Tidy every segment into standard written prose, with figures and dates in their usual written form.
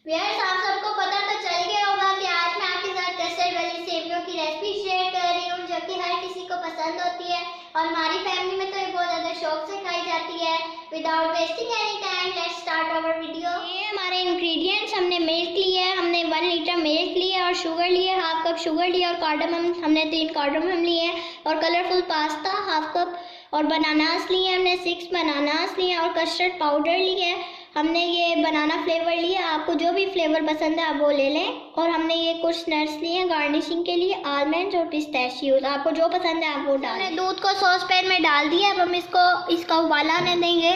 Viewers, आप सबको पता तो चल गया होगा कि आज मैं आपके साथ कस्टर्ड वाली सेवियों की रेसिपी शेयर कर रही हूँ, जो कि हर किसी को पसंद होती है और हमारी फैमिली में तो ये बहुत ज़्यादा शौक से खाई जाती है। Without wasting any time, let's start our video. ये हमारे इंग्रेडिएंट्स, हमने मिल्क लिया है, हमने 1 लीटर मिल्क लिया है और शुगर लिया, हाफ कप शुगर लिया और कार्डमम हमने 3 कार्डमम लिए और कलरफुल पास्ता हाफ कप और बनानास लिए, हमने 6 बनानास लिए और कस्टर्ड पाउडर लिया है। हमने ये बनाना फ्लेवर लिया, आपको जो भी फ्लेवर पसंद है आप वो ले लें। और हमने ये कुछ नट्स लिए गार्निशिंग के लिए, आलमंड्स और पिस्ताशियोज, आपको जो पसंद है आप वो डालें। हमने दूध को सॉस पैन में डाल दिया, अब हम इसका उबाला आने देंगे।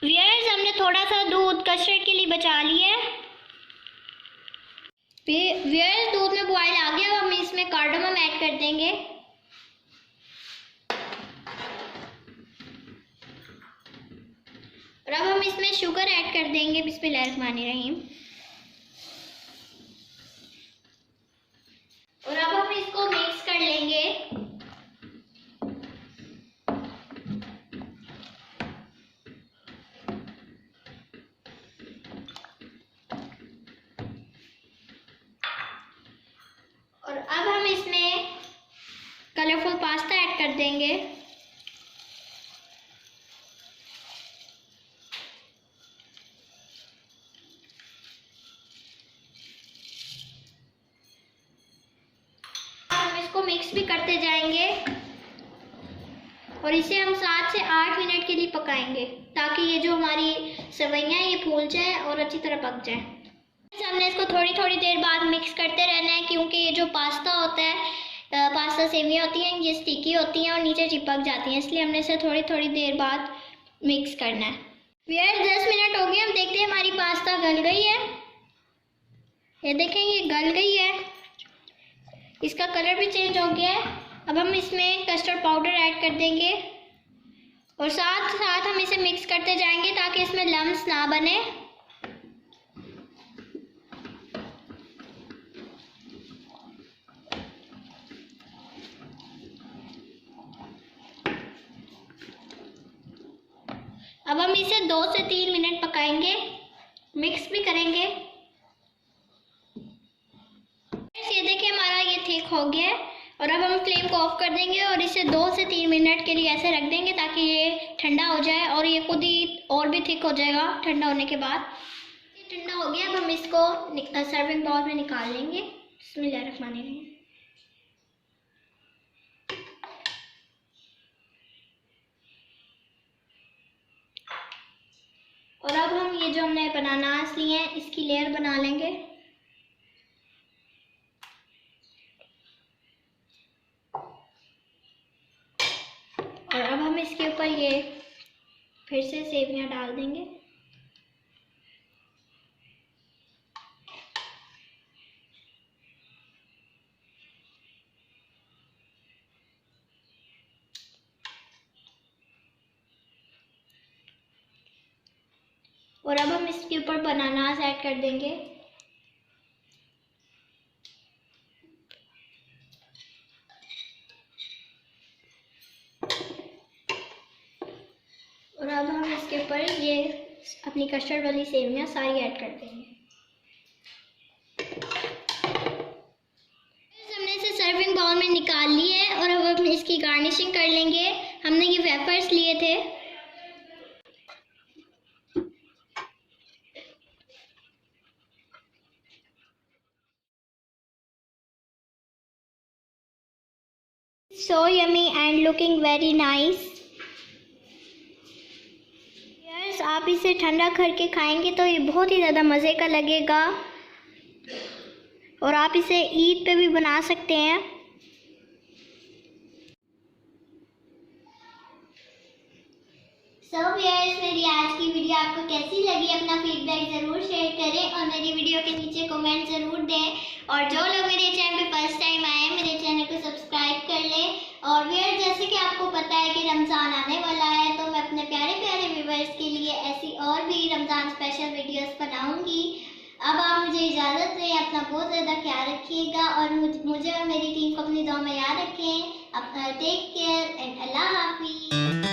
व्यूअर्स, हमने थोड़ा सा दूध कस्टर्ड के लिए बचा लिया है। व्यूअर्स, दूध में बॉयल आ गया, अब हम इसमें कार्डमम ऐड कर देंगे। और अब हम इसमें शुगर ऐड कर देंगे, बिस्मिल्लाहिर्रहमानिर्रहीम। और अब हम इसको मिक्स कर लेंगे। और अब हम इसमें कलरफुल पास्ता ऐड कर देंगे। इसको मिक्स भी करते जाएंगे और इसे हम 7 से 8 मिनट के लिए पकाएंगे, ताकि ये जो हमारी सेवइयाँ ये फूल जाए और अच्छी तरह पक जाए। हमने इसको थोड़ी थोड़ी देर बाद मिक्स करते रहना है, क्योंकि ये जो पास्ता होता है, पास्ता सेवियाँ होती हैं, ये स्टिकी होती हैं और नीचे चिपक जाती हैं, इसलिए हमने इसे थोड़ी थोड़ी देर बाद मिक्स करना है। व्यूअर्स, 10 मिनट हो गए, हम देखते हैं हमारी पास्ता गल गई है। ये देखें, ये गल गई है, इसका कलर भी चेंज हो गया है। अब हम इसमें कस्टर्ड पाउडर ऐड कर देंगे और साथ साथ हम इसे मिक्स करते जाएंगे, ताकि इसमें लम्स ना बने। अब हम इसे 2 से 3 मिनट पकाएंगे, मिक्स भी करेंगे। ये देखिए, हमारा ये थिक हो गया है और अब हम फ्लेम को ऑफ कर देंगे और इसे 2 से 3 मिनट के लिए ऐसे रख देंगे, ताकि ये ठंडा हो जाए और ये खुद ही और भी थिक हो जाएगा ठंडा होने के बाद। ये ठंडा हो गया, अब हम इसको सर्विंग बाउल में निकाल लेंगे। बिस्मिल्लाहिर्रहमानिर्रहीम। और अब हम ये जो हमने बनानास लिए हैं, इसकी लेयर बना लेंगे। और अब हम इसके ऊपर ये फिर से सेवियां डाल देंगे। और अब हम इसके ऊपर बनानास ऐड कर देंगे। और अब हम इसके ऊपर ये अपनी कस्टर्ड वाली सेवियां सारी ऐड कर देंगे। हमने इसे सर्विंग बाउल में निकाल ली है और अब हम इसकी गार्निशिंग कर लेंगे। हमने ये वेफर्स लिए थे, so yummy and looking very nice. Yes, आप इसे ठंडा करके खाएंगे तो ये बहुत ही ज़्यादा मज़े का लगेगा और आप इसे ईद पे भी बना सकते हैं। व्यूअर्स, मेरी आज की वीडियो आपको कैसी लगी, अपना फीडबैक ज़रूर शेयर करें और मेरी वीडियो के नीचे कमेंट ज़रूर दें। और जो लोग मेरे चैनल पे फर्स्ट टाइम आए हैं, मेरे चैनल को सब्सक्राइब कर लें। और व्यूअर्स, जैसे कि आपको पता है कि रमज़ान आने वाला है, तो मैं अपने प्यारे प्यारे व्यूअर्स के लिए ऐसी और भी रमज़ान स्पेशल वीडियोस बनाऊंगी। अब आप मुझे इजाज़त दें, अपना बहुत ज़्यादा ख्याल रखिएगा और मुझे और मेरी टीम को अपनी दुआ में याद रखें। अपना टेक केयर एंड अल्लाह हाफिज़।